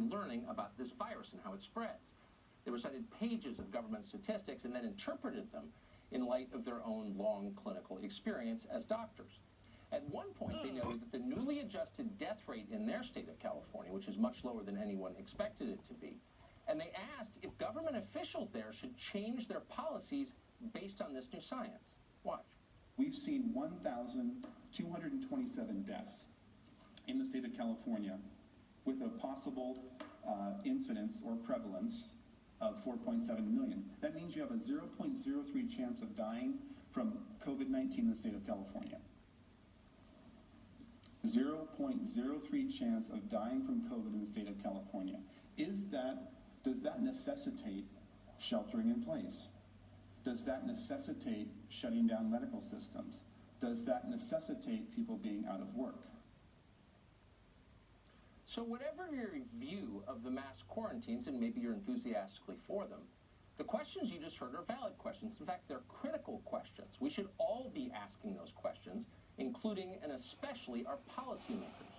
accurately learning about this virus and how it spreads. They recited pages of government statistics and then interpreted them in light of their own long clinical experience as doctors. At one point, they noted that the newly adjusted death rate in their state of California, which is much lower than anyone expected it to be, and they asked if government officials there should change their policies based on this new science. Watch. We've seen 1,227 deaths in the state of California with a possible incidence or prevalence of 4.7 million. That means you have a 0.03 chance of dying from COVID-19 in the state of California. 0.03 chance of dying from COVID in the state of California. Does that necessitate sheltering in place? Does that necessitate shutting down medical systems? Does that necessitate people being out of work? So whatever your view of the mass quarantines, and maybe you're enthusiastically for them, the questions you just heard are valid questions. In fact, they're critical questions. We should all be asking those questions, including and especially our policymakers.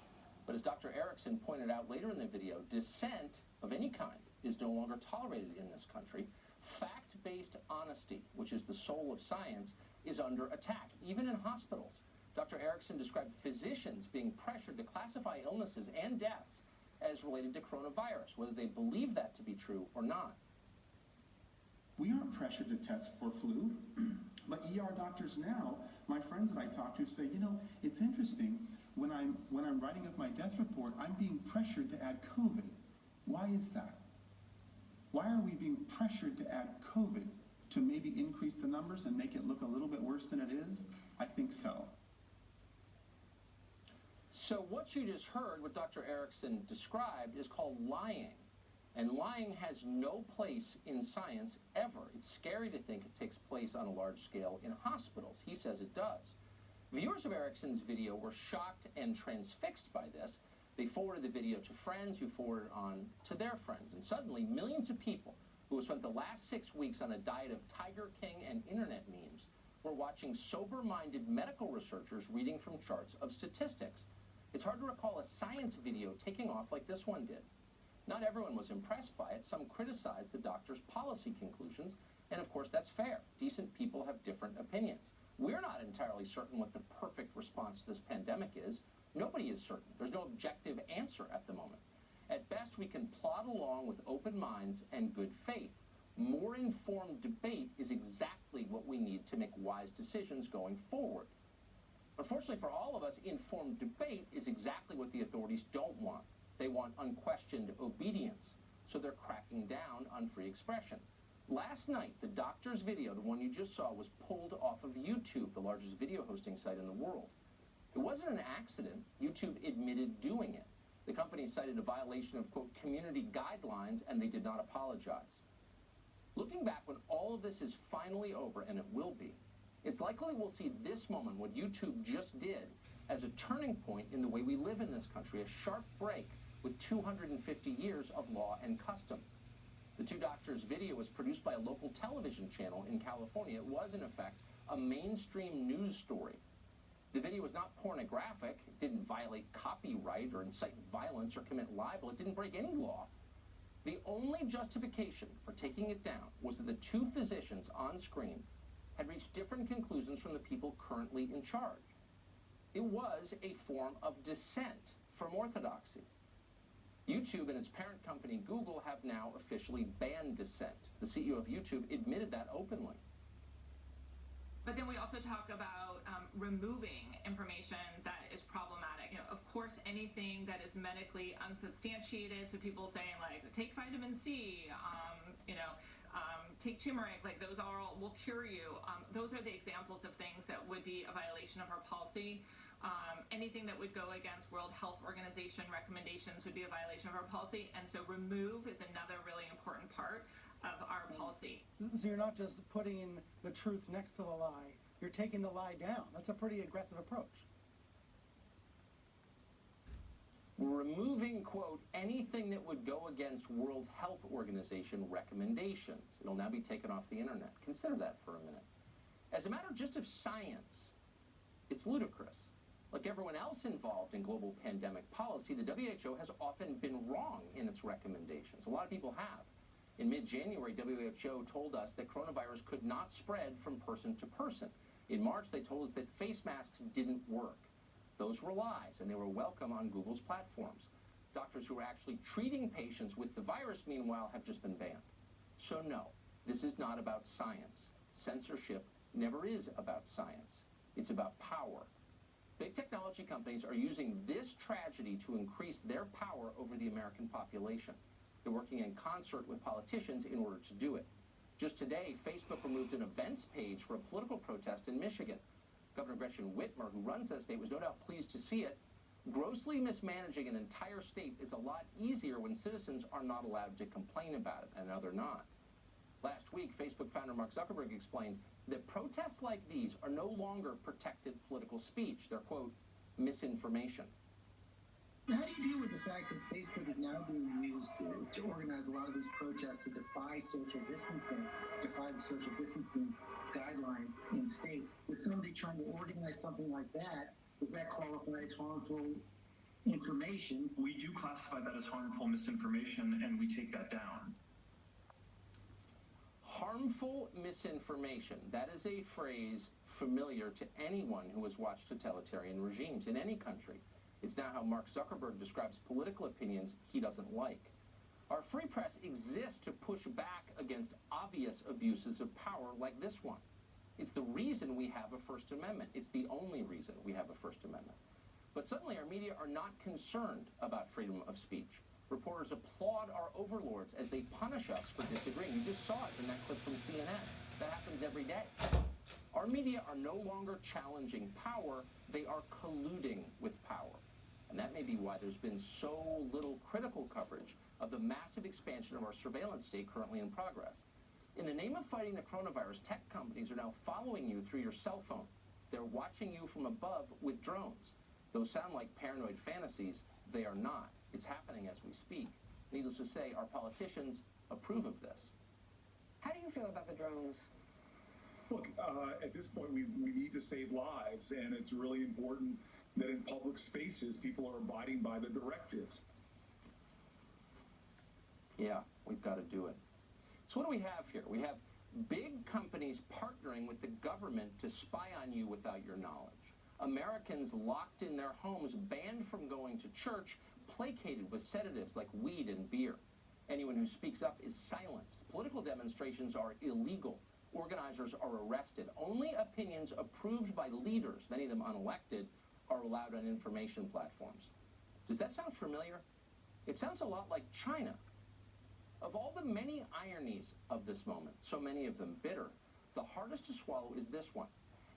But as Dr. Erickson pointed out later in the video, dissent of any kind is no longer tolerated in this country. Fact-based honesty, which is the soul of science, is under attack, even in hospitals. Dr. Erickson described physicians being pressured to classify illnesses and deaths as related to coronavirus, whether they believe that to be true or not. We aren't pressured to test for flu, but ER doctors now, my friends that I talk to say, you know, it's interesting, when I'm writing up my death report, I'm being pressured to add COVID. Why is that? Why are we being pressured to add COVID to maybe increase the numbers and make it look a little bit worse than it is? I think so. So what you just heard, what Dr. Erickson described, is called lying. And lying has no place in science ever. It's scary to think it takes place on a large scale in hospitals. He says it does. Viewers of Erickson's video were shocked and transfixed by this. They forwarded the video to friends who forwarded it on to their friends. And suddenly, millions of people who have spent the last 6 weeks on a diet of Tiger King and internet memes were watching sober-minded medical researchers reading from charts of statistics. It's hard to recall a science video taking off like this one did. Not everyone was impressed by it. Some criticized the doctor's policy conclusions, and of course that's fair. Decent people have different opinions. We're not entirely certain what the perfect response to this pandemic is. Nobody is certain. There's no objective answer at the moment. At best, we can plod along with open minds and good faith. More informed debate is exactly what we need to make wise decisions going forward. Unfortunately for all of us, informed debate is exactly what the authorities don't want. They want unquestioned obedience, so they're cracking down on free expression. Last night, the doctor's video, the one you just saw, was pulled off of YouTube, the largest video hosting site in the world. It wasn't an accident. YouTube admitted doing it. The company cited a violation of, quote, community guidelines, and they did not apologize. Looking back, when all of this is finally over, and it will be, it's likely we'll see this moment, what YouTube just did, as a turning point in the way we live in this country, a sharp break with 250 years of law and custom. The two doctors' video was produced by a local television channel in California. It was, in effect, a mainstream news story. The video was not pornographic. It didn't violate copyright or incite violence or commit libel. It didn't break any law. The only justification for taking it down was that the two physicians on screen had reached different conclusions from the people currently in charge. It was a form of dissent from orthodoxy. YouTube and its parent company, Google, have now officially banned dissent. The CEO of YouTube admitted that openly. But then we also talk about removing information that is problematic. You know, of course, anything that is medically unsubstantiated, so people saying like, take vitamin C, take turmeric, like those all will cure you. Those are the examples of things that would be a violation of our policy. Anything that would go against World Health Organization recommendations would be a violation of our policy. And so remove is another really important part of our policy. So you're not just putting the truth next to the lie, you're taking the lie down. That's a pretty aggressive approach. Removing, quote, anything that would go against World Health Organization recommendations. It'll now be taken off the internet. Consider that for a minute. As a matter just of science, it's ludicrous. Like everyone else involved in global pandemic policy, the WHO has often been wrong in its recommendations. A lot of people have. In mid-January, WHO told us that coronavirus could not spread from person to person. In March, they told us that face masks didn't work. Those were lies, and they were welcome on Google's platforms. Doctors who were actually treating patients with the virus, meanwhile, have just been banned. So no, this is not about science. Censorship never is about science. It's about power. Big technology companies are using this tragedy to increase their power over the American population. They're working in concert with politicians in order to do it. Just today, Facebook removed an events page for a political protest in Michigan. Governor Gretchen Whitmer, who runs that state, was no doubt pleased to see it. Grossly mismanaging an entire state is a lot easier when citizens are not allowed to complain about it, and now they're not. Last week, Facebook founder Mark Zuckerberg explained that protests like these are no longer protected political speech. They're, quote, misinformation. How do you deal with the fact that Facebook is now being used to organize a lot of these protests to defy social distancing, defy the social distancing guidelines in states? With somebody trying to organize something like that, would that qualify as harmful information? We do classify that as harmful misinformation, and we take that down. Harmful misinformation, that is a phrase familiar to anyone who has watched totalitarian regimes in any country. It's now how Mark Zuckerberg describes political opinions he doesn't like. Our free press exists to push back against obvious abuses of power like this one. It's the reason we have a First Amendment. It's the only reason we have a First Amendment. But suddenly our media are not concerned about freedom of speech. Reporters applaud our overlords as they punish us for disagreeing. You just saw it in that clip from CNN. That happens every day. Our media are no longer challenging power, they are colluding with power. And that may be why there's been so little critical coverage of the massive expansion of our surveillance state currently in progress. In the name of fighting the coronavirus, tech companies are now following you through your cell phone. They're watching you from above with drones. Those sound like paranoid fantasies. They are not. It's happening as we speak. Needless to say, our politicians approve of this. How do you feel about the drones? Look, at this point, we need to save lives, and it's really important that in public spaces, people are abiding by the directives. Yeah, we've got to do it. So what do we have here? We have big companies partnering with the government to spy on you without your knowledge. Americans locked in their homes, banned from going to church, placated with sedatives like weed and beer. Anyone who speaks up is silenced. Political demonstrations are illegal. Organizers are arrested. Only opinions approved by leaders, many of them unelected, are allowed on information platforms. Does that sound familiar? It sounds a lot like China. Of all the many ironies of this moment, so many of them bitter, the hardest to swallow is this one.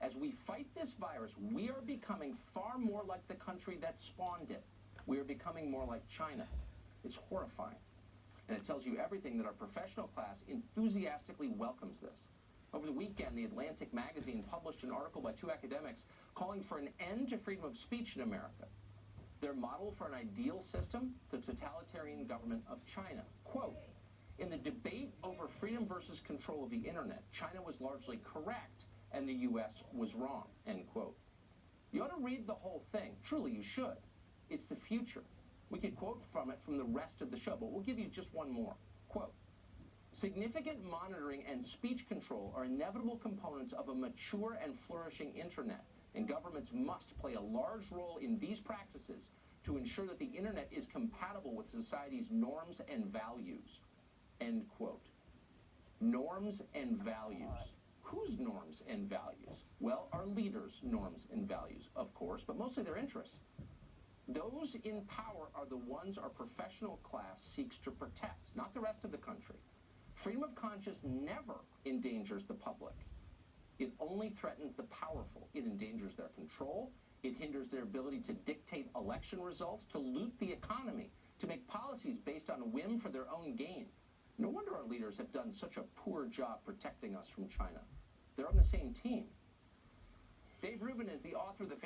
As we fight this virus, we are becoming far more like the country that spawned it. We are becoming more like China. It's horrifying. And it tells you everything that our professional class enthusiastically welcomes this. Over the weekend, The Atlantic magazine published an article by two academics calling for an end to freedom of speech in America. Their model for an ideal system, the totalitarian government of China. Quote, in the debate over freedom versus control of the internet, China was largely correct and the U.S. was wrong, end quote. You ought to read the whole thing. Truly, you should. It's the future. We could quote from it from the rest of the show, but we'll give you just one more. Quote, significant monitoring and speech control are inevitable components of a mature and flourishing internet, and governments must play a large role in these practices to ensure that the internet is compatible with society's norms and values. End quote. Norms and values. Whose norms and values? Well, our leaders' norms and values, of course, but mostly their interests. Those in power are the ones our professional class seeks to protect, not the rest of the country. Freedom of conscience never endangers the public. It only threatens the powerful. It endangers their control. It hinders their ability to dictate election results, to loot the economy, to make policies based on whim for their own gain. No wonder our leaders have done such a poor job protecting us from China. They're on the same team. Dave Rubin is the author of the